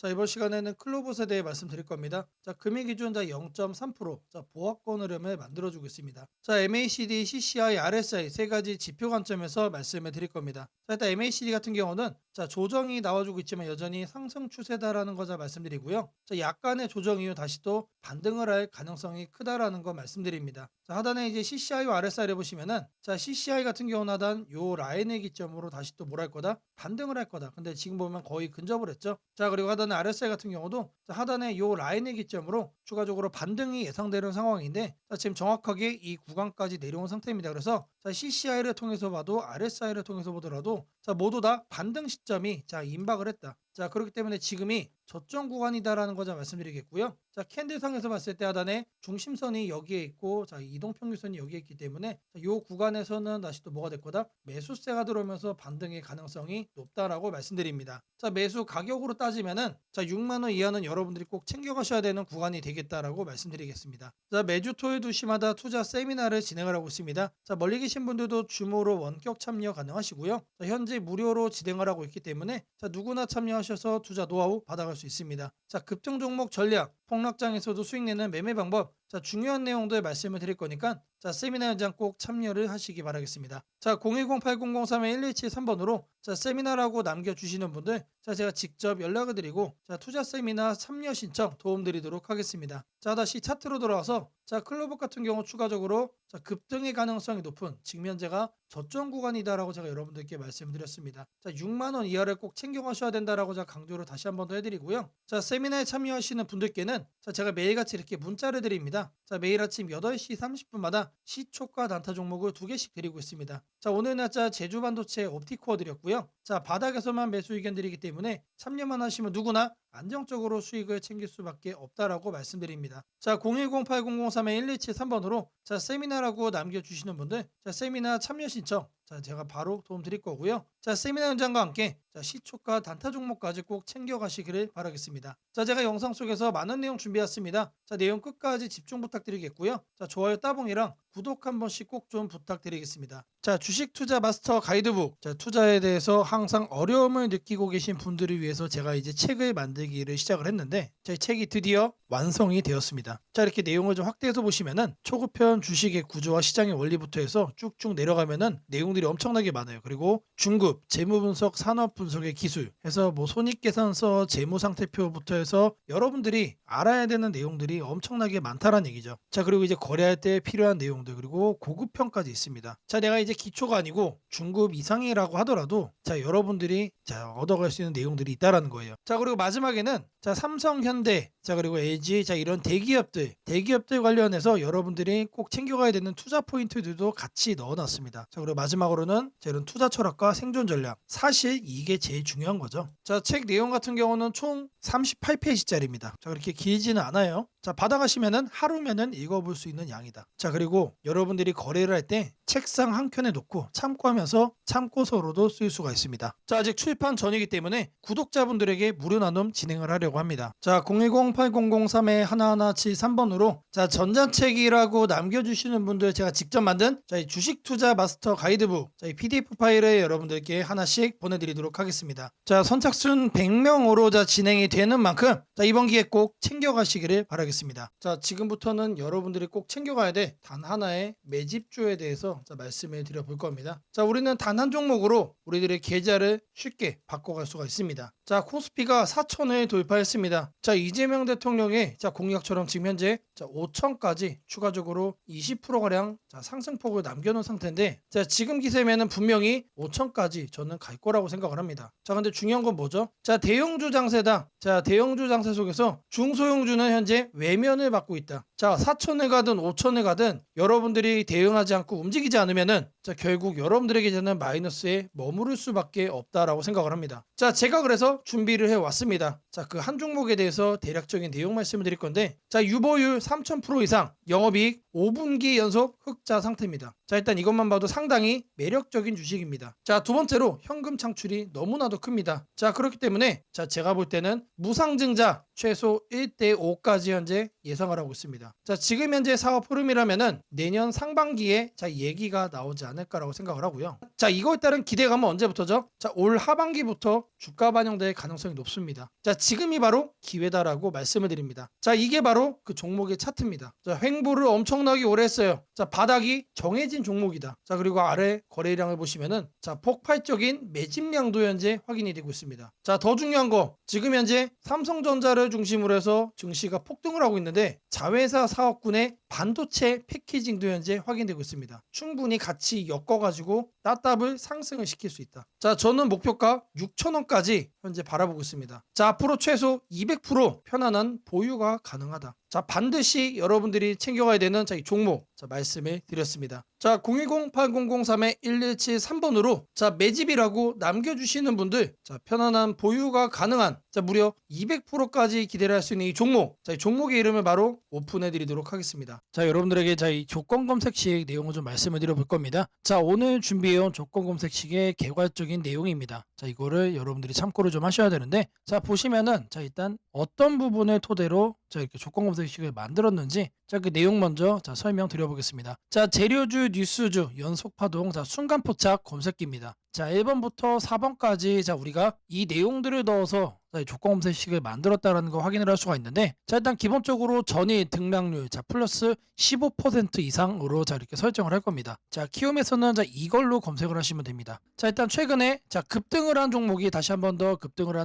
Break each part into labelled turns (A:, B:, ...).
A: 자, 이번 시간에는 클로봇에 대해 말씀드릴 겁니다. 자, 금일 기준 0.3%, 자, 보합권 흐름을 만들어주고 있습니다. 자, MACD, CCI, RSI 세 가지 지표 관점에서 말씀을 드릴 겁니다. 자, 일단 MACD 같은 경우는 자, 조정이 나와주고 있지만 여전히 상승 추세다라는 거 자 말씀드리고요. 자, 약간의 조정 이후 다시 또 반등을 할 가능성이 크다라는 거 말씀드립니다. 자, 하단에 이제 CCI와 RSI를 보시면은 자, CCI 같은 경우는 하단 요 라인을 기점으로 다시 또 뭘 할 거다? 반등을 할 거다. 근데 지금 보면 거의 근접을 했죠. 자, 그리고 하단에 RSI 같은 경우도 자, 하단에 요 라인을 기점으로 추가적으로 반등이 예상되는 상황인데 자, 지금 정확하게 이 구간까지 내려온 상태입니다. 그래서 자, CCI를 통해서 봐도 RSI를 통해서 보더라도 자, 모두 다 반등 시점이 자, 임박을 했다. 자, 그렇기 때문에 지금이 저점 구간이다라는 거자 말씀드리겠고요. 자, 캔들상에서 봤을 때 하단에 중심선이 여기에 있고 자, 이동평균선이 여기에 있기 때문에 자, 요 구간에서는 다시 또 뭐가 될 거다? 매수세가 들어오면서 반등의 가능성이 높다라고 말씀드립니다. 자, 매수 가격으로 따지면은 자, 6만 원 이하는 여러분들이 꼭 챙겨 가셔야 되는 구간이 되겠다라고 말씀드리겠습니다. 자, 매주 토요일 2시마다 투자 세미나를 진행을 하고 있습니다. 자, 멀리 계신 분들도 줌으로 원격 참여 가능하시고요. 자, 현재 무료로 진행을 하고 있기 때문에 자, 누구나 참여하셔서 투자 노하우 받아갈 수 있습니다. 자, 급등 종목 전략, 폭락장에서도 수익 내는 매매 방법, 자, 중요한 내용들 말씀을 드릴 거니까 자, 세미나 현장 꼭 참여를 하시기 바라겠습니다. 자, 010-8003-1173번으로 자, 세미나라고 남겨주시는 분들 자, 제가 직접 연락을 드리고 자, 투자 세미나 참여 신청 도움 드리도록 하겠습니다. 자, 다시 차트로 돌아와서 자, 클로봇 같은 경우 추가적으로 자, 급등의 가능성이 높은 지금 현재가 저점 구간이다라고 제가 여러분들께 말씀드렸습니다. 자, 6만 원 이하를 꼭 챙겨 가셔야 된다라고 제가 강조를 다시 한 번 더 해드리고요. 자, 세미나에 참여하시는 분들께는 자, 제가 매일같이 이렇게 문자를 드립니다. 자, 매일 아침 8시 30분마다 시초가 단타 종목을 2개씩 드리고 있습니다. 자, 오늘 날짜 제주반도체 옵티코어 드렸고요. 자, 바닥에서만 매수 의견 드리기 때문에 참여만 하시면 누구나 안정적으로 수익을 챙길 수밖에 없다라고 말씀드립니다. 자, 010-8003-1173번으로 자, 세미나라고 남겨주시는 분들 자, 세미나 참여 신청 자, 제가 바로 도움 드릴 거고요. 자, 세미나 현장과 함께 자, 시초가 단타 종목까지 꼭 챙겨가시기를 바라겠습니다. 자, 제가 영상 속에서 많은 내용 준비했습니다. 자, 내용 끝까지 집중 부탁드리겠고요. 자, 좋아요 따봉이랑 구독 한 번씩 꼭 좀 부탁드리겠습니다. 자, 주식 투자 마스터 가이드북. 자, 투자에 대해서 항상 어려움을 느끼고 계신 분들을 위해서 제가 이제 책을 만들기를 시작을 했는데 자, 이 책이 드디어 완성이 되었습니다. 자, 이렇게 내용을 좀 확대해서 보시면은 초급편 주식의 구조와 시장의 원리부터 해서 쭉쭉 내려가면은 내용들이 엄청나게 많아요. 그리고 중급, 재무 분석, 산업 분석의 기술 해서 뭐 손익계산서, 재무 상태표부터 해서 여러분들이 알아야 되는 내용들이 엄청나게 많다라는 얘기죠. 자, 그리고 이제 거래할 때 필요한 내용들 그리고 고급편까지 있습니다. 자, 내가 이제 기초가 아니고 중급 이상이라고 하더라도 자, 여러분들이 자, 얻어갈 수 있는 내용들이 있다라는 거예요. 자, 그리고 마지막에는 자, 삼성, 현대, 자, 그리고 LG, 자, 이런 대기업들 관련해서 여러분들이 꼭 챙겨가야 되는 투자 포인트들도 같이 넣어놨습니다. 자, 그리고 마지막으로는 자, 이런 투자 철학과 생존 전략. 사실 이게 제일 중요한 거죠. 자, 책 내용 같은 경우는 총 38페이지짜리입니다. 자, 그렇게 길지는 않아요. 자, 받아가시면은 하루면은 읽어볼 수 있는 양이다. 자, 그리고 여러분들이 거래를 할 때 책상 한 켠에 놓고 참고하면서 참고서로도 쓸 수가 있습니다. 자, 아직 출판 전이기 때문에 구독자분들에게 무료 나눔 진행을 하려고 합니다. 자, 010-8003-1173번으로 자, 전자책이라고 남겨주시는 분들 제가 직접 만든 자, 이 주식 투자 마스터 가이드북 자, 이 PDF 파일을 여러분들께 하나씩 보내드리도록 하겠습니다. 자, 선착순 100명으로 자, 진행이 되는 만큼 자, 이번 기회 꼭 챙겨가시기를 바라겠습니다. 자, 지금부터는 여러분들이 꼭 챙겨가야 돼 단 하나의 매집주에 대해서 자, 말씀을 드려볼 겁니다. 자, 우리는 단 한 종목으로 우리들의 계좌를 쉽게 바꿔갈 수가 있습니다. 자, 코스피가 4천을 돌파했습니다. 자, 이재명 대통령의 자, 공약처럼 지금 현재 자, 5천까지 추가적으로 20%가량 자, 상승폭을 남겨놓은 상태인데 자, 지금 기세면은 분명히 5천까지 저는 갈 거라고 생각을 합니다. 자, 근데 중요한 건 뭐죠? 자, 대형주 장세다. 자, 대형주 장세 속에서 중소형주는 현재 외면을 받고 있다. 자, 4천을 가든 5천을 가든 여러분들이 대응하지 않고 움직이지 않으면은 자, 결국 여러분들에게 되는 마이너스에 머무를 수밖에 없다라고 생각을 합니다. 자, 제가 그래서 준비를 해왔습니다. 자, 그 한 종목에 대해서 대략적인 내용 말씀을 드릴 건데 자, 유보율 3000% 이상 영업이익 5분기 연속 흑자 상태입니다. 자, 일단 이것만 봐도 상당히 매력적인 주식입니다. 자, 두 번째로 현금 창출이 너무나도 큽니다. 자, 그렇기 때문에 자, 제가 볼 때는 무상증자 최소 1대5까지 현재 예상을 하고 있습니다. 자, 지금 현재 사업 흐름이라면은 내년 상반기에 자, 얘기가 나오지 않을까라고 생각을 하고요. 자, 이거에 따른 기대감은 언제부터죠? 자, 올 하반기부터 주가 반영될 가능성이 높습니다. 자, 지금이 바로 기회다라고 말씀을 드립니다. 자, 이게 바로 그 종목의 차트입니다. 자, 횡보를 엄청나게 오래 했어요. 자, 바닥이 정해진 종목이다. 자, 그리고 아래 거래량을 보시면은 자, 폭발적인 매집량도 현재 확인이 되고 있습니다. 자, 더 중요한 거 지금 현재 삼성전자를 중심으로 해서 증시가 폭등을 하고 있는데 자회사 사업군의 반도체 패키징도 현재 확인되고 있습니다. 충분히 같이 엮어가지고 따답을 상승을 시킬 수 있다. 자, 저는 목표가 6,000원까지 현재 바라보고 있습니다. 자, 앞으로 최소 200% 편안한 보유가 가능하다. 자, 반드시 여러분들이 챙겨가야 되는 이 종목 말씀을 드렸습니다. 자, 010-8003-1173번으로 자, 매집이라고 남겨주시는 분들 자, 편안한 보유가 가능한 자, 무려 200%까지 기대를 할 수 있는 이 종목 자, 이 종목의 이름을 바로 오픈해 드리도록 하겠습니다. 자, 여러분들에게 이 조건 검색식 내용을 좀 말씀을 드려 볼 겁니다. 자, 오늘 준비해온 조건 검색식의 개괄적인 내용입니다. 자, 이거를 여러분들이 참고를 좀 하셔야 되는데 자, 보시면은 자, 일단 어떤 부분을 토대로 자, 이렇게 조건 검색식을 만들었는지 자, 그 내용 먼저 자, 설명드려 보겠습니다. 자, 재료주, 뉴스주, 연속파동, 자, 순간포착 검색기입니다. 자, 1번부터 4번까지 자, 우리가 이 내용들을 넣어서 자, 조건 검색식을 만들었다는 거 확인을 할 수가 있는데 자, 일단 기본적으로 전일 등락률 자, 플러스 15% 이상으로 자, 이렇게 설정을 할 겁니다. 자, 키움에서는 자, 이걸로 검색을 하시면 됩니다. 자, 일단 최근에 자, 급등을 한 종목이 다시 한 번 더 급등을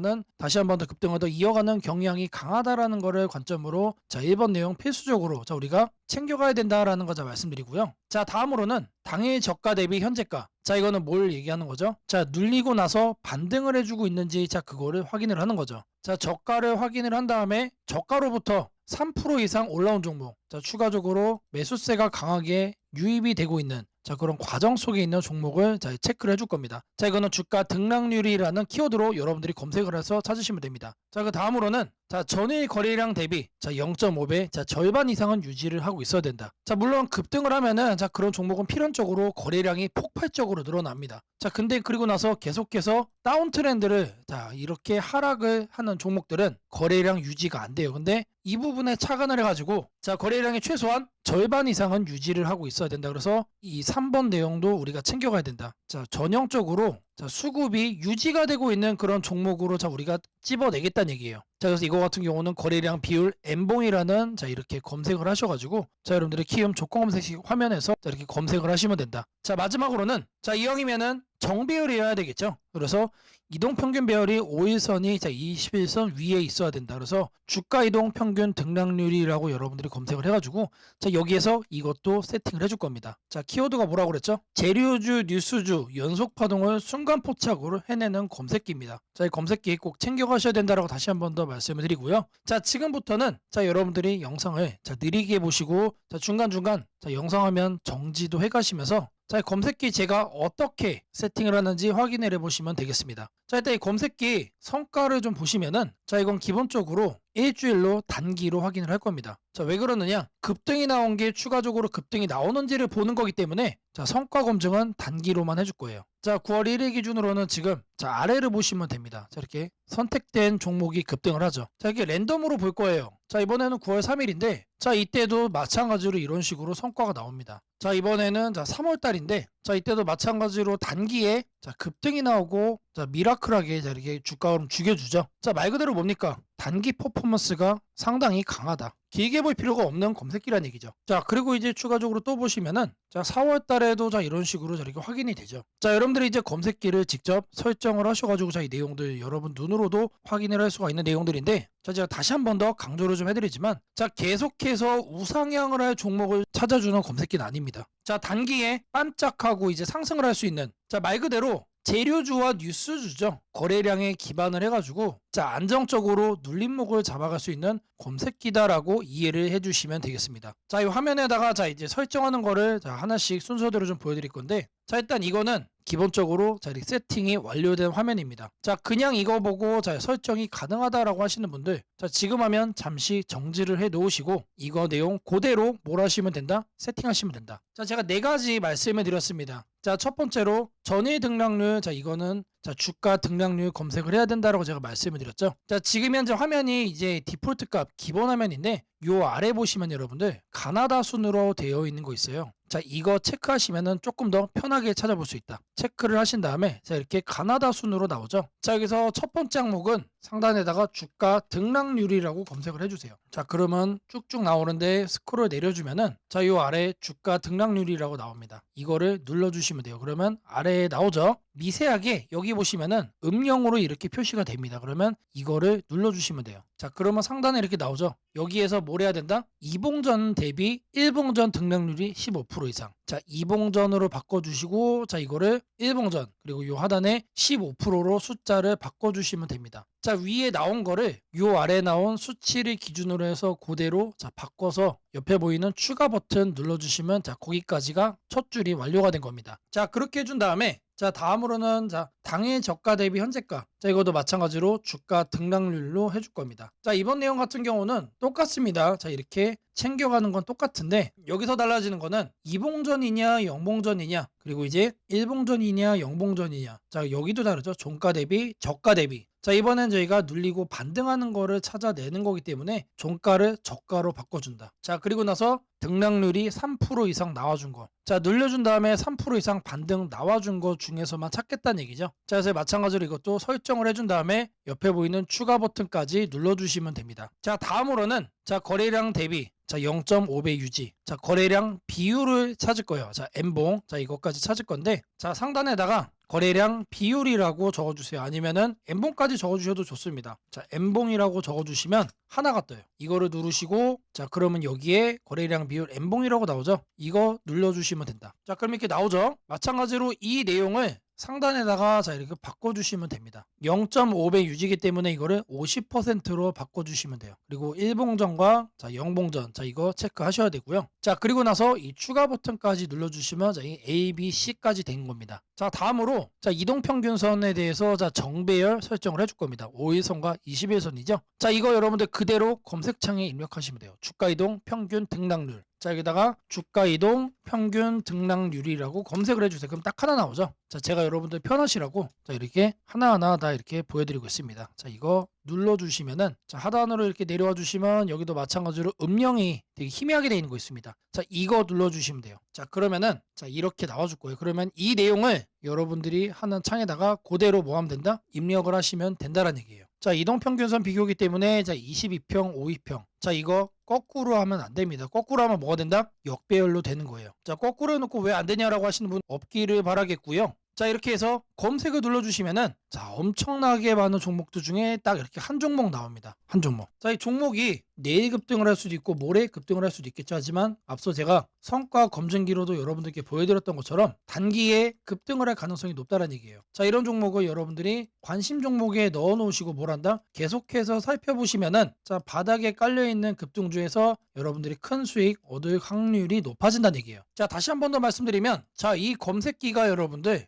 A: 더 이어가는 경향이 강하다라는 거를 관점으로 자, 1번 내용 필수적으로 자, 우리가 챙겨가야 된다라는 거 자, 말씀드리고요. 자, 다음으로는 당일 저가 대비 현재가 자, 이거는 뭘 얘기하는 거죠? 자, 눌리고 나서 반등을 해주고 있는지 자, 그거를 확인을 하는 거죠. 자, 저가를 확인을 한 다음에 저가로부터 3% 이상 올라온 종목 자, 추가적으로 매수세가 강하게 유입이 되고 있는 자, 그런 과정 속에 있는 종목을 자, 체크를 해줄 겁니다. 자, 이거는 주가 등락률이라는 키워드로 여러분들이 검색을 해서 찾으시면 됩니다. 자, 그 다음으로는 자, 전일 거래량 대비 자, 0.5배 자, 절반 이상은 유지를 하고 있어야 된다. 자, 물론 급등을 하면은 자, 그런 종목은 필연적으로 거래량이 폭발적으로 늘어납니다. 자, 근데 그리고 나서 계속해서 다운 트렌드를 자, 이렇게 하락을 하는 종목들은 거래량 유지가 안 돼요. 근데 이 부분에 착안을 해가지고 자, 거래량이 최소한 절반 이상은 유지를 하고 있어야 된다. 그래서 이 3번 내용도 우리가 챙겨가야 된다. 자, 전형적으로 자, 수급이 유지가 되고 있는 그런 종목으로 자, 우리가 찝어내겠다는 얘기예요. 자, 그래서 이거 같은 경우는 거래량 비율 N봉이라는 자, 이렇게 검색을 하셔가지고 자, 여러분들이 키움 조건 검색식 화면에서 자, 이렇게 검색을 하시면 된다. 자, 마지막으로는 자, 이형이면은 정배열이어야 되겠죠. 그래서 이동평균 배열이 5일선이 자, 21선 위에 있어야 된다. 그래서 주가 이동 평균 등락률이라고 여러분들이 검색을 해가지고 자, 여기에서 이것도 세팅을 해줄 겁니다. 자, 키워드가 뭐라고 그랬죠? 재료주, 뉴스주, 연속파동을 순간포착으로 해내는 검색기입니다. 자, 이 검색기 꼭 챙겨가셔야 된다라고 다시 한 번 더 말씀을 드리고요. 자, 지금부터는 자, 여러분들이 영상을 자, 느리게 보시고 자, 중간중간 자, 영상 화면 정지도 해가시면서 자, 검색기 제가 어떻게 세팅을 하는지 확인을 해보시면 되겠습니다. 자, 일단 이 검색기 성과를 좀 보시면은 자, 이건 기본적으로 일주일로 단기로 확인을 할 겁니다. 자, 왜 그러느냐? 급등이 나온 게 추가적으로 급등이 나오는지를 보는 거기 때문에 자, 성과 검증은 단기로만 해줄 거예요. 자, 9월 1일 기준으로는 지금 자, 아래를 보시면 됩니다. 자, 이렇게 선택된 종목이 급등을 하죠. 자, 이게 랜덤으로 볼 거예요. 자, 이번에는 9월 3일인데 자, 이때도 마찬가지로 이런 식으로 성과가 나옵니다. 자, 이번에는 자, 3월 달인데 자, 이때도 마찬가지로 단기에 자, 급등이 나오고 자, 미라클하게 자, 이렇게 주가를 죽여주죠. 자, 말 그대로 뭡니까? 단기 퍼포먼스가 상당히 강하다. 길게 볼 필요가 없는 검색기란 얘기죠. 자, 그리고 이제 추가적으로 또 보시면은 자, 4월 달에도 자, 이런 식으로 이렇게 확인이 되죠. 자, 여러분들이 이제 검색기를 직접 설정을 하셔가지고 자, 이 내용들 여러분 눈으로도 확인을 할 수가 있는 내용들인데 자, 제가 다시 한 번 더 강조를 좀 해드리지만 자, 계속해서 우상향을 할 종목을 찾아주는 검색기는 아닙니다. 자, 단기에 반짝하고 이제 상승을 할 수 있는 자, 말 그대로 재료주와 뉴스주죠. 거래량에 기반을 해가지고 자, 안정적으로 눌림목을 잡아갈 수 있는 검색기다라고 이해를 해주시면 되겠습니다. 자, 이 화면에다가 자, 이제 설정하는 거를 자, 하나씩 순서대로 좀 보여드릴 건데 자, 일단 이거는 기본적으로 자, 이렇게 세팅이 완료된 화면입니다. 자, 그냥 이거 보고 자, 설정이 가능하다라고 하시는 분들 자, 지금 하면 잠시 정지를 해 놓으시고 이거 내용 그대로 뭘 하시면 된다? 세팅하시면 된다. 자, 제가 네 가지 말씀을 드렸습니다. 자, 첫 번째로 전일 등락률 자, 이거는 자, 주가 등락률 검색을 해야 된다라고 제가 말씀을 드렸죠. 자, 지금 현재 화면이 이제 디폴트 값 기본 화면인데 요 아래 보시면 여러분들 가나다 순으로 되어 있는 거 있어요. 자, 이거 체크하시면은 조금 더 편하게 찾아볼 수 있다. 체크를 하신 다음에 자, 이렇게 가나다 순으로 나오죠. 자, 여기서 첫 번째 항목은 상단에다가 주가 등락률이라고 검색을 해주세요. 자, 그러면 쭉쭉 나오는데 스크롤 내려주면은 자, 요 아래 주가 등락률이라고 나옵니다. 이거를 눌러주시면 돼요. 그러면 아래에 나오죠. 미세하게 여기 보시면은 음영으로 이렇게 표시가 됩니다. 그러면 이거를 눌러주시면 돼요. 자, 그러면 상단에 이렇게 나오죠. 여기에서 뭘 해야 된다? 이봉전 대비 일봉전 등락률이 15% 이상. 자, 이봉전으로 바꿔주시고 자, 이거를 일봉전 그리고 요 하단에 15%로 숫자를 바꿔주시면 됩니다. 자, 위에 나온 거를 요 아래 나온 수치를 기준으로 해서 그대로 자, 바꿔서 옆에 보이는 추가 버튼 눌러주시면 자, 거기까지가 첫 줄이 완료가 된 겁니다. 자, 그렇게 해준 다음에 자, 다음으로는 자, 당해 저가 대비 현재가. 자, 이것도 마찬가지로 주가 등락률로 해줄 겁니다. 자, 이번 내용 같은 경우는 똑같습니다. 자, 이렇게 챙겨가는 건 똑같은데 여기서 달라지는 거는 이봉전이냐 영봉전이냐 그리고 이제 일봉전이냐 영봉전이냐. 자, 여기도 다르죠. 종가 대비 저가 대비. 자, 이번엔 저희가 눌리고 반등하는 거를 찾아내는 거기 때문에 종가를 저가로 바꿔준다. 자, 그리고 나서 등락률이 3% 이상 나와준 거. 자, 눌려준 다음에 3% 이상 반등 나와준 거 중에서만 찾겠다는 얘기죠. 자, 그래서 마찬가지로 이것도 설정을 해준 다음에 옆에 보이는 추가 버튼까지 눌러주시면 됩니다. 자, 다음으로는 자, 거래량 대비 자, 0.5배 유지. 자, 거래량 비율을 찾을 거예요. 자, N봉. 자, 이것까지 찾을 건데 자, 상단에다가 거래량 비율이라고 적어주세요. 아니면은 N봉까지 적어주셔도 좋습니다. 자, N봉이라고 적어주시면 하나가 떠요. 이거를 누르시고 자, 그러면 여기에 거래량 비율 N봉이라고 나오죠. 이거 눌러주시면 된다. 자, 그럼 이렇게 나오죠. 마찬가지로 이 내용을 상단에다가 자, 이렇게 바꿔주시면 됩니다. 0.5배 유지기 때문에 이거를 50%로 바꿔주시면 돼요. 그리고 일봉전과 자, 영봉전 자, 이거 체크하셔야 되고요. 자, 그리고 나서 이 추가 버튼까지 눌러주시면 자, 이 A, B, C까지 된 겁니다. 자, 다음으로 자, 이동평균선에 대해서 자, 정배열 설정을 해줄 겁니다. 5일선과 20일선이죠. 자, 이거 여러분들 그대로 검색창에 입력하시면 돼요. 주가이동 평균 등락률. 자, 여기다가 주가이동 평균 등락률이라고 검색을 해주세요. 그럼 딱 하나 나오죠. 자, 제가 여러분들 편하시라고 자, 이렇게 하나하나 다 이렇게 보여드리고 있습니다. 자, 이거 눌러주시면은 자, 하단으로 이렇게 내려와 주시면 여기도 마찬가지로 음영이 되게 희미하게 되어 있는 거 있습니다. 자, 이거 눌러주시면 돼요. 자, 그러면은 자, 이렇게 나와줄 거예요. 그러면 이 내용을 여러분들이 하는 창에다가 그대로 뭐 하면 된다? 입력을 하시면 된다라는 얘기예요. 자, 이동평균선 비교기 때문에 자, 22평, 52평. 자, 이거 거꾸로 하면 안 됩니다. 거꾸로 하면 뭐가 된다? 역배열로 되는 거예요. 자, 거꾸로 해놓고 왜 안 되냐라고 하시는 분 없기를 바라겠고요. 자, 이렇게 해서 검색을 눌러주시면은 자, 엄청나게 많은 종목들 중에 딱 이렇게 한 종목 나옵니다. 한 종목. 자, 이 종목이 내일 급등을 할 수도 있고 모레 급등을 할 수도 있겠죠. 하지만 앞서 제가 성과 검증기로도 여러분들께 보여드렸던 것처럼 단기에 급등을 할 가능성이 높다는 얘기예요. 자, 이런 종목을 여러분들이 관심 종목에 넣어 놓으시고 뭘 한다? 계속해서 살펴보시면은 자, 바닥에 깔려있는 급등주에서 여러분들이 큰 수익 얻을 확률이 높아진다는 얘기예요. 자, 다시 한 번 더 말씀드리면 자, 이 검색기가 여러분들의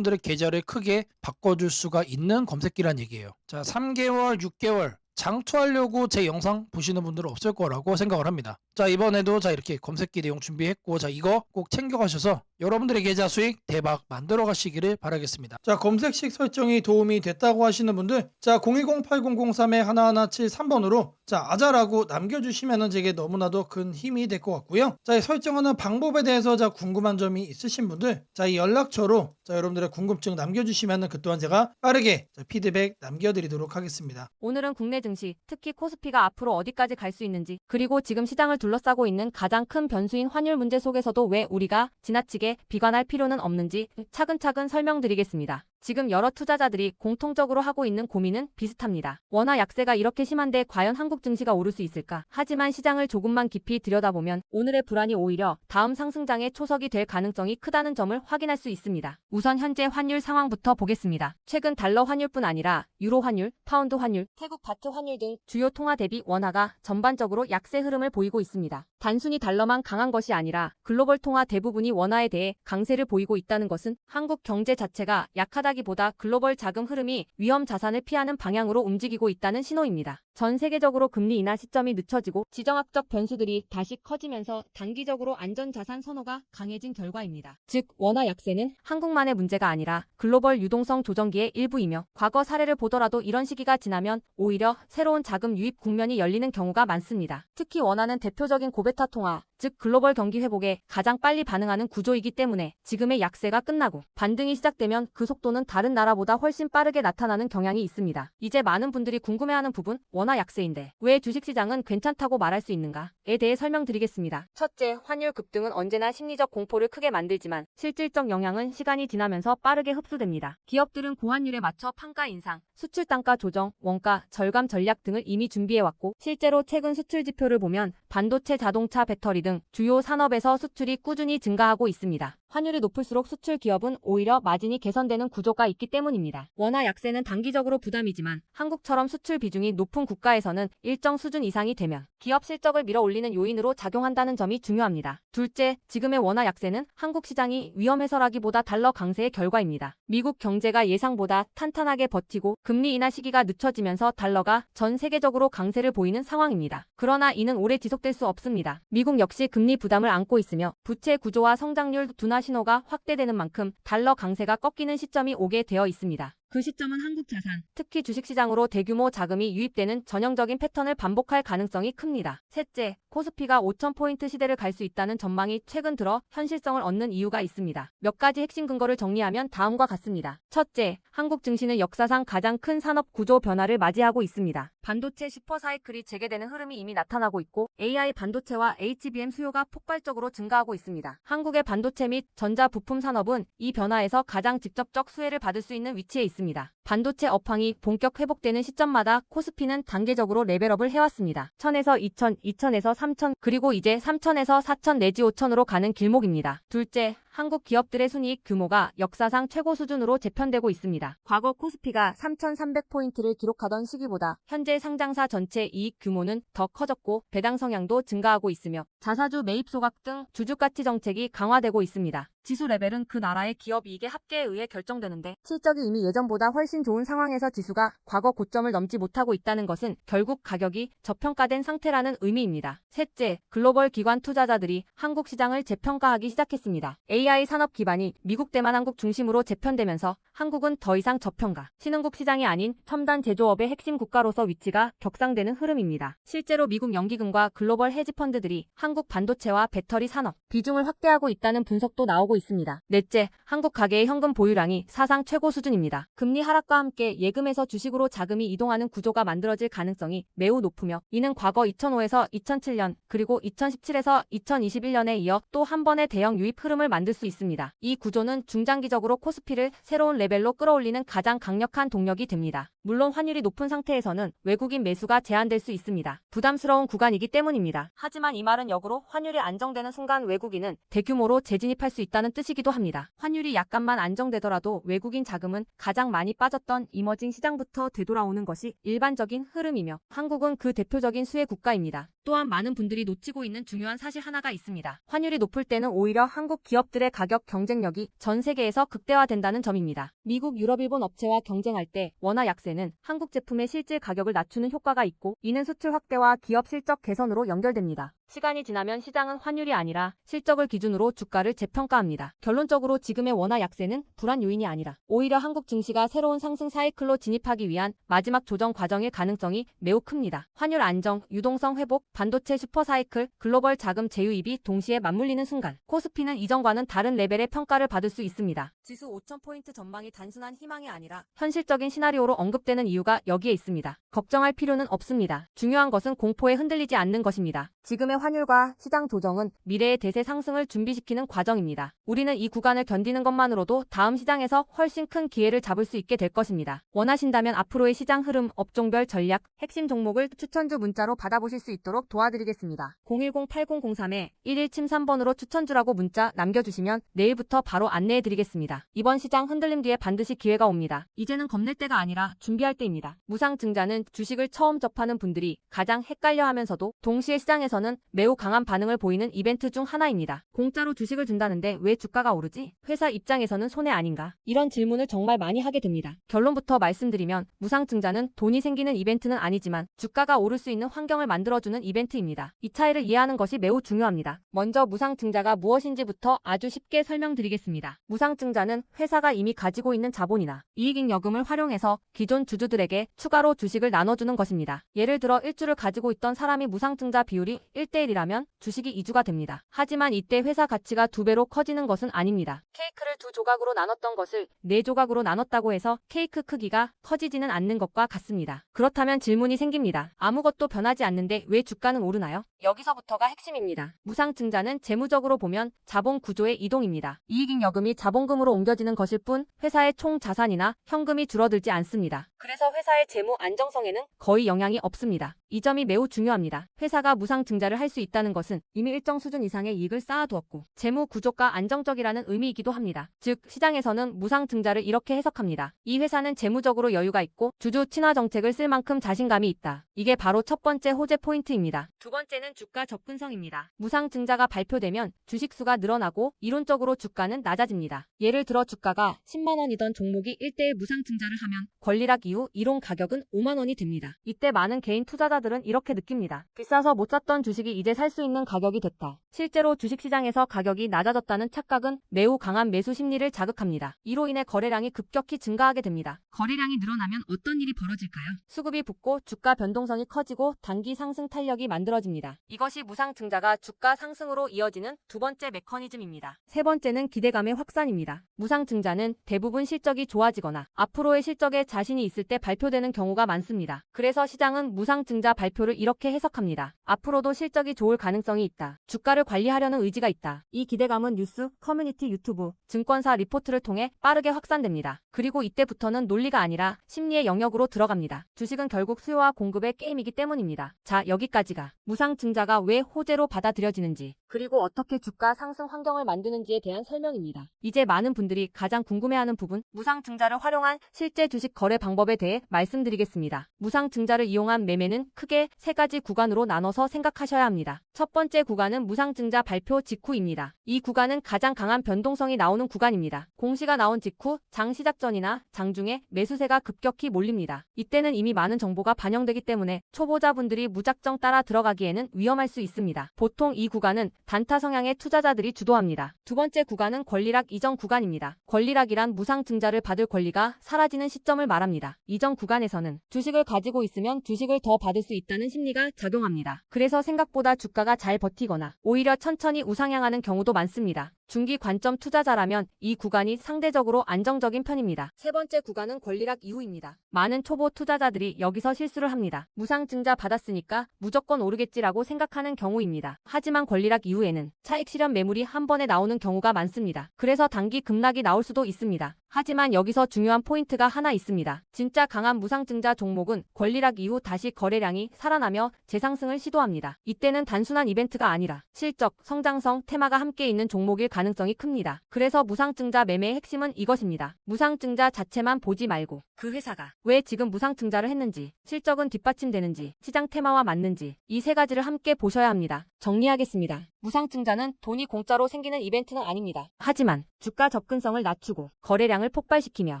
A: 계좌를 크게 바꿔줄 수가 있는 검색기란 얘기예요. 자, 3개월, 6개월 장투하려고 제 영상 보시는 분들은 없을 거라고 생각을 합니다. 자, 이번에도 자, 이렇게 검색기 내용 준비했고 자, 이거 꼭 챙겨가셔서 여러분들의 계좌 수익 대박 만들어 가시기를 바라겠습니다. 자, 검색식 설정이 도움이 됐다고 하시는 분들 자, 010-8003-1173번으로 자, 아자라고 남겨주시면은 제게 너무나도 큰 힘이 될 것 같고요. 자, 이 설정하는 방법에 대해서 자, 궁금한 점이 있으신 분들 자, 이 연락처로 자, 여러분들의 궁금증 남겨주시면은 그 또한 제가 빠르게 자, 피드백 남겨드리도록 하겠습니다.
B: 오늘은 국내 증시, 특히 코스피가 앞으로 어디까지 갈 수 있는지, 그리고 지금 시장을 둘러싸고 있는 가장 큰 변수인 환율 문제 속에서도 왜 우리가 지나치게 비관할 필요는 없는지 차근차근 설명드리겠습니다. 지금 여러 투자자들이 공통적으로 하고 있는 고민은 비슷합니다. 원화 약세가 이렇게 심한데 과연 한국 증시가 오를 수 있을까? 하지만 시장을 조금만 깊이 들여다보면 오늘의 불안이 오히려 다음 상승장의 초석이 될 가능성이 크다는 점을 확인할 수 있습니다. 우선 현재 환율 상황부터 보겠습니다. 최근 달러 환율뿐 아니라 유로 환율, 파운드 환율, 태국 바트 환율 등 주요 통화 대비 원화가 전반적으로 약세 흐름을 보이고 있습니다. 단순히 달러만 강한 것이 아니라 글로벌 통화 대부분이 원화에 대해 강세를 보이고 있다는 것은 한국 경제 자체가 약하다기보다 글로벌 자금 흐름이 위험 자산을 피하는 방향으로 움직이고 있다는 신호입니다. 전 세계적으로 금리 인하 시점이 늦춰지고 지정학적 변수들이 다시 커지면서 단기적으로 안전자산 선호가 강해진 결과입니다. 즉 원화 약세는 한국만의 문제가 아니라 글로벌 유동성 조정기의 일부이며 과거 사례를 보더라도 이런 시기가 지나면 오히려 새로운 자금 유입 국면이 열리는 경우가 많습니다. 특히 원화는 대표적인 고베타 통화, 즉 글로벌 경기 회복에 가장 빨리 반응하는 구조이기 때문에 지금의 약세가 끝나고 반등이 시작되면 그 속도는 다른 나라보다 훨씬 빠르게 나타나는 경향이 있습니다. 이제 많은 분들이 궁금해하는 부분, 원화 약세인데 왜 주식시장은 괜찮다고 말할 수 있는가에 대해 설명드리겠습니다. 첫째, 환율 급등은 언제나 심리적 공포를 크게 만들지만 실질적 영향은 시간이 지나면서 빠르게 흡수됩니다. 기업들은 고환율에 맞춰 판가 인상, 수출 단가 조정, 원가 절감 전략 등을 이미 준비해왔고 실제로 최근 수출 지표를 보면 반도체, 자동차, 배터리 등 주요 산업에서 수출이 꾸준히 증가하고 있습니다. 환율이 높을수록 수출 기업은 오히려 마진이 개선되는 구조가 있기 때문입니다. 원화 약세는 단기적으로 부담이지만 한국처럼 수출 비중이 높은 국가에서는 일정 수준 이상이 되면 기업 실적을 밀어올리는 요인으로 작용한다는 점이 중요합니다. 둘째, 지금의 원화 약세는 한국 시장이 위험해서라기보다 달러 강세의 결과입니다. 미국 경제가 예상보다 탄탄하게 버티고 금리 인하 시기가 늦춰지면서 달러가 전 세계적으로 강세를 보이는 상황입니다. 그러나 이는 오래 지속될 수 없습니다. 미국 역시 금리 부담을 안고 있으며 부채 구조와 성장률 둔화 신호가 확대되는 만큼 달러 강세가 꺾이는 시점이 오게 되어 있습니다. 그 시점은 한국 자산, 특히 주식시장으로 대규모 자금이 유입되는 전형적인 패턴을 반복할 가능성이 큽니다. 셋째, 코스피가 5,000포인트 시대를 갈 수 있다는 전망이 최근 들어 현실성을 얻는 이유가 있습니다. 몇 가지 핵심 근거를 정리하면 다음과 같습니다. 첫째, 한국 증시는 역사상 가장 큰 산업 구조 변화를 맞이하고 있습니다. 반도체 슈퍼사이클이 재개되는 흐름이 이미 나타나고 있고 AI 반도체와 HBM 수요가 폭발적으로 증가하고 있습니다. 한국의 반도체 및 전자 부품 산업은 이 변화에서 가장 직접적 수혜를 받을 수 있는 위치에 있습니다. 반도체 업황이 본격 회복되는 시점마다 코스피는 단계적으로 레벨업을 해왔습니다. 1000에서 2000, 2000에서 3000, 그리고 이제 3000에서 4000 내지 5000으로 가는 길목입니다. 둘째, 한국 기업들의 순이익 규모가 역사상 최고 수준으로 재편되고 있습니다. 과거 코스피가 3,300포인트를 기록하던 시기보다 현재 상장사 전체 이익 규모는 더 커졌고 배당 성향도 증가하고 있으며 자사주 매입 소각 등 주주가치 정책이 강화되고 있습니다. 지수 레벨은 그 나라의 기업 이익의 합계에 의해 결정되는데 실적이 이미 예전보다 훨씬 좋은 상황에서 지수가 과거 고점을 넘지 못하고 있다는 것은 결국 가격이 저평가된 상태라는 의미입니다. 셋째, 글로벌 기관 투자자들이 한국 시장을 재평가하기 시작했습니다. AI 산업 기반이 미국 대만 한국 중심으로 재편되면서 한국은 더 이상 저평가, 신흥국 시장이 아닌 첨단 제조업의 핵심 국가로서 위치가 격상되는 흐름입니다. 실제로 미국 연기금과 글로벌 헤지펀드들이 한국 반도체와 배터리 산업 비중을 확대하고 있다는 분석도 나오고 있습니다. 넷째, 한국 가계의 현금 보유량이 사상 최고 수준입니다. 금리 하락과 함께 예금에서 주식으로 자금이 이동하는 구조가 만들어질 가능성이 매우 높으며 이는 과거 2005에서 2007년 그리고 2017에서 2021년에 이어 또 한 번의 대형 유입 흐름을 만들 수 있습니다. 이 구조는 중장기적으로 코스피를 새로운 레벨로 끌어올리는 가장 강력한 동력이 됩니다. 물론 환율이 높은 상태에서는 외국인 매수가 제한될 수 있습니다. 부담스러운 구간이기 때문입니다. 하지만 이 말은 역으로 환율이 안정되는 순간 외국인은 대규모로 재진입할 수 있다는 뜻이기도 합니다. 환율이 약간만 안정되더라도 외국인 자금은 가장 많이 빠졌던 이머징 시장부터 되돌아오는 것이 일반적인 흐름이며 한국은 그 대표적인 수혜 국가입니다. 또한 많은 분들이 놓치고 있는 중요한 사실 하나가 있습니다. 환율이 높을 때는 오히려 한국 기업들의 가격 경쟁력이 전 세계에서 극대화된다는 점입니다. 미국, 유럽, 일본 업체와 경쟁할 때 원화 약세는 한국 제품의 실질 가격을 낮추는 효과가 있고 이는 수출 확대와 기업 실적 개선으로 연결됩니다. 시간이 지나면 시장은 환율이 아니라 실적을 기준으로 주가를 재평가합니다. 결론적으로 지금의 원화 약세는 불안 요인이 아니라 오히려 한국 증시가 새로운 상승 사이클로 진입하기 위한 마지막 조정 과정일 가능성이 매우 큽니다. 환율 안정, 유동성 회복, 반도체 슈퍼 사이클, 글로벌 자금 재유입이 동시에 맞물리는 순간 코스피는 이전과는 다른 레벨의 평가를 받을 수 있습니다. 지수 5,000포인트 전망이 단순한 희망이 아니라 현실적인 시나리오로 언급되는 이유가 여기에 있습니다. 걱정할 필요는 없습니다. 중요한 것은 공포에 흔들리지 않는 것입니다. 지금의 환율과 시장 조정은 미래의 대세 상승을 준비시키는 과정입니다. 우리는 이 구간을 견디는 것만으로도 다음 시장에서 훨씬 큰 기회를 잡을 수 있게 될 것입니다. 원하신다면 앞으로의 시장 흐름, 업종별 전략, 핵심 종목을 추천주 문자로 받아보실 수 있도록 도와드리겠습니다. 010-8003-1173번으로 추천주라고 문자 남겨주시면 내일부터 바로 안내해드리겠습니다. 이번 시장 흔들림 뒤에 반드시 기회가 옵니다. 이제는 겁낼 때가 아니라 준비할 때입니다. 무상증자는 주식을 처음 접하는 분들이 가장 헷갈려하면서도 동시에 시장에서는 매우 강한 반응을 보이는 이벤트 중 하나입니다. 공짜로 주식을 준다는데 왜 주가가 오르지? 회사 입장에서는 손해 아닌가? 이런 질문을 정말 많이 하게 됩니다. 결론부터 말씀드리면 무상증자는 돈이 생기는 이벤트는 아니지만 주가가 오를 수 있는 환경을 만들어주는 이벤트입니다. 이 차이를 이해하는 것이 매우 중요합니다. 먼저 무상증자가 무엇인지부터 아주 쉽게 설명드리겠습니다. 무상증자는 회사가 이미 가지고 있는 자본이나 이익잉여금을 활용해서 기존 주주들에게 추가로 주식을 나눠주는 것입니다. 예를 들어 1주를 가지고 있던 사람이 무상증자 비율이 1대1이라면 주식이 2주가 됩니다. 하지만 이때 회사 가치가 2배로 커지는 것은 아닙니다. 케이크를 2조각으로 나눴던 것을 4조각으로 나눴다고 해서 케이크 크기가 커지지는 않는 것과 같습니다. 그렇다면 질문이 생깁니다. 아무것도 변하지 않는데 왜 주가는 오르나요? 여기서부터가 핵심입니다. 무상증자는 재무적으로 보면 자본 구조의 이동입니다. 이익잉여금이 자본금으로 옮겨지는 것일 뿐 회사의 총 자산이나 현금이 줄어들지 않습니다. 그래서 회사의 재무 안정성에는 거의 영향이 없습니다. 이 점이 매우 중요합니다. 회사가 무상증자를 할 수 있다는 것은 이미 일정 수준 이상의 이익을 쌓아두었고 재무 구조가 안정적이라는 의미이기도 합니다. 즉 시장에서는 무상증자를 이렇게 해석합니다. 이 회사는 재무적으로 여유가 있고 주주 친화 정책을 쓸 만큼 자신감이 있다. 이게 바로 첫 번째 호재 포인트입니다. 두 번째는 주가 접근성입니다. 무상증자가 발표되면 주식수가 늘어나고 이론적으로 주가는 낮아집니다. 예를 들어 주가가 10만 원이던 종목이 1대1 무상증자를 하면 권리락 이후 이론 가격은 5만 원이 됩니다. 이때 많은 개인 투자자들은 이렇게 느낍니다. 비싸서 못 샀던 주식이 이제 살 수 있는 가격이 됐다. 실제로 주식시장에서 가격이 낮아졌다는 착각은 매우 강한 매수 심리를 자극합니다. 이로 인해 거래량이 급격히 증가하게 됩니다. 거래량이 늘어나면 어떤 일이 벌어질까요? 수급이 붙고 주가 변동성이 커지고 단기 상승 탄력이 만들어집니다. 이것이 무상증자가 주가 상승으로 이어지는 두 번째 메커니즘입니다. 세 번째는 기대감의 확산입니다. 무상증자는 대부분 실적이 좋아지거나 앞으로의 실적에 자신이 있을 때 발표되는 경우가 많습니다. 그래서 시장은 무상증자 발표를 이렇게 해석합니다. 앞으로도 실적이 좋을 가능성이 있다. 주가를 관리하려는 의지가 있다. 이 기대감은 뉴스, 커뮤니티, 유튜브, 증권사 리포트를 통해 빠르게 확산됩니다. 그리고 이때부터는 논리가 아니라 심리의 영역으로 들어갑니다. 주식은 결국 수요와 공급의 게임이기 때문입니다. 자, 여기까지가 무상증자가 왜 호재로 받아들여지는지 그리고 어떻게 주가 상승 환경을 만드는지에 대한 설명입니다. 이제 많은 분들이 가장 궁금해하는 부분, 무상증자를 활용한 실제 주식 거래 방법에 대해 말씀드리겠습니다. 무상증자를 이용한 매매는 크게 세 가지 구간으로 나눠서 생각하셔야 합니다. 첫 번째 구간은 무상증자 발표 직후입니다. 이 구간은 가장 강한 변동성이 나오는 구간입니다. 공시가 나온 직후 장 시작 전이나 장중에 매수세가 급격히 몰립니다. 이때는 이미 많은 정보가 반영되기 때문에 초보자분들이 무작정 따라 들어가기에는 위험할 수 있습니다. 보통 이 구간은 단타 성향의 투자자들이 주도합니다. 두 번째 구간은 권리락 이전 구간입니다. 권리락이란 무상증자를 받을 권리가 사라지는 시점을 말합니다. 이전 구간에서는 주식을 가지고 있으면 주식을 더 받을 수 있다는 심리가 작용합니다. 그래서 생각보다 주가가 잘 버티거나 오히려 천천히 우상향하는 경우도 많습니다. 중기 관점 투자자라면 이 구간이 상대적으로 안정적인 편입니다. 세 번째 구간은 권리락 이후입니다. 많은 초보 투자자들이 여기서 실수를 합니다. 무상증자 받았으니까 무조건 오르겠지라고 생각하는 경우입니다. 하지만 권리락 이후에는 차익 실현 매물이 한 번에 나오는 경우가 많습니다. 그래서 단기 급락이 나올 수도 있습니다. 하지만 여기서 중요한 포인트가 하나 있습니다. 진짜 강한 무상증자 종목은 권리락 이후 다시 거래량이 살아나며 재상승을 시도합니다. 이때는 단순한 이벤트가 아니라 실적, 성장성, 테마가 함께 있는 종목일 가능성이 큽니다. 그래서 무상증자 매매의 핵심은 이것입니다. 무상증자 자체만 보지 말고 그 회사가 왜 지금 무상증자를 했는지, 실적은 뒷받침되는지, 시장 테마와 맞는지 이 세 가지를 함께 보셔야 합니다. 정리하겠습니다. 무상증자는 돈이 공짜로 생기는 이벤트는 아닙니다. 하지만 주가 접근성을 낮추고 거래량을 폭발시키며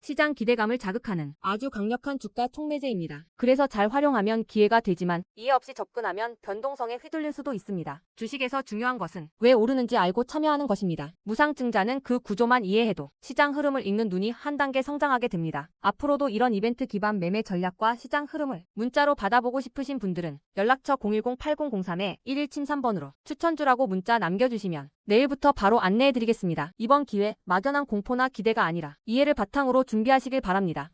B: 시장 기대감을 자극하는 아주 강력한 주가 촉매제입니다. 그래서 잘 활용하면 기회가 되지만 이해 없이 접근하면 변동성에 휘둘릴 수도 있습니다. 주식에서 중요한 것은 왜 오르는지 알고 참여하는 것입니다. 무상증자는 그 구조만 이해해도 시장 흐름을 읽는 눈이 한 단계 성장하게 됩니다. 앞으로도 이런 이벤트 기반 매매 전략과 시장 흐름을 문자로 받아보고 싶으신 분들은 연락처 010-8003-1173번으로 추천주라고 문자 남겨주시면 내일부터 바로 안내해드리겠습니다. 이번 기회 막연한 공포나 기대가 아니라 이해를 바탕으로 준비하시길 바랍니다.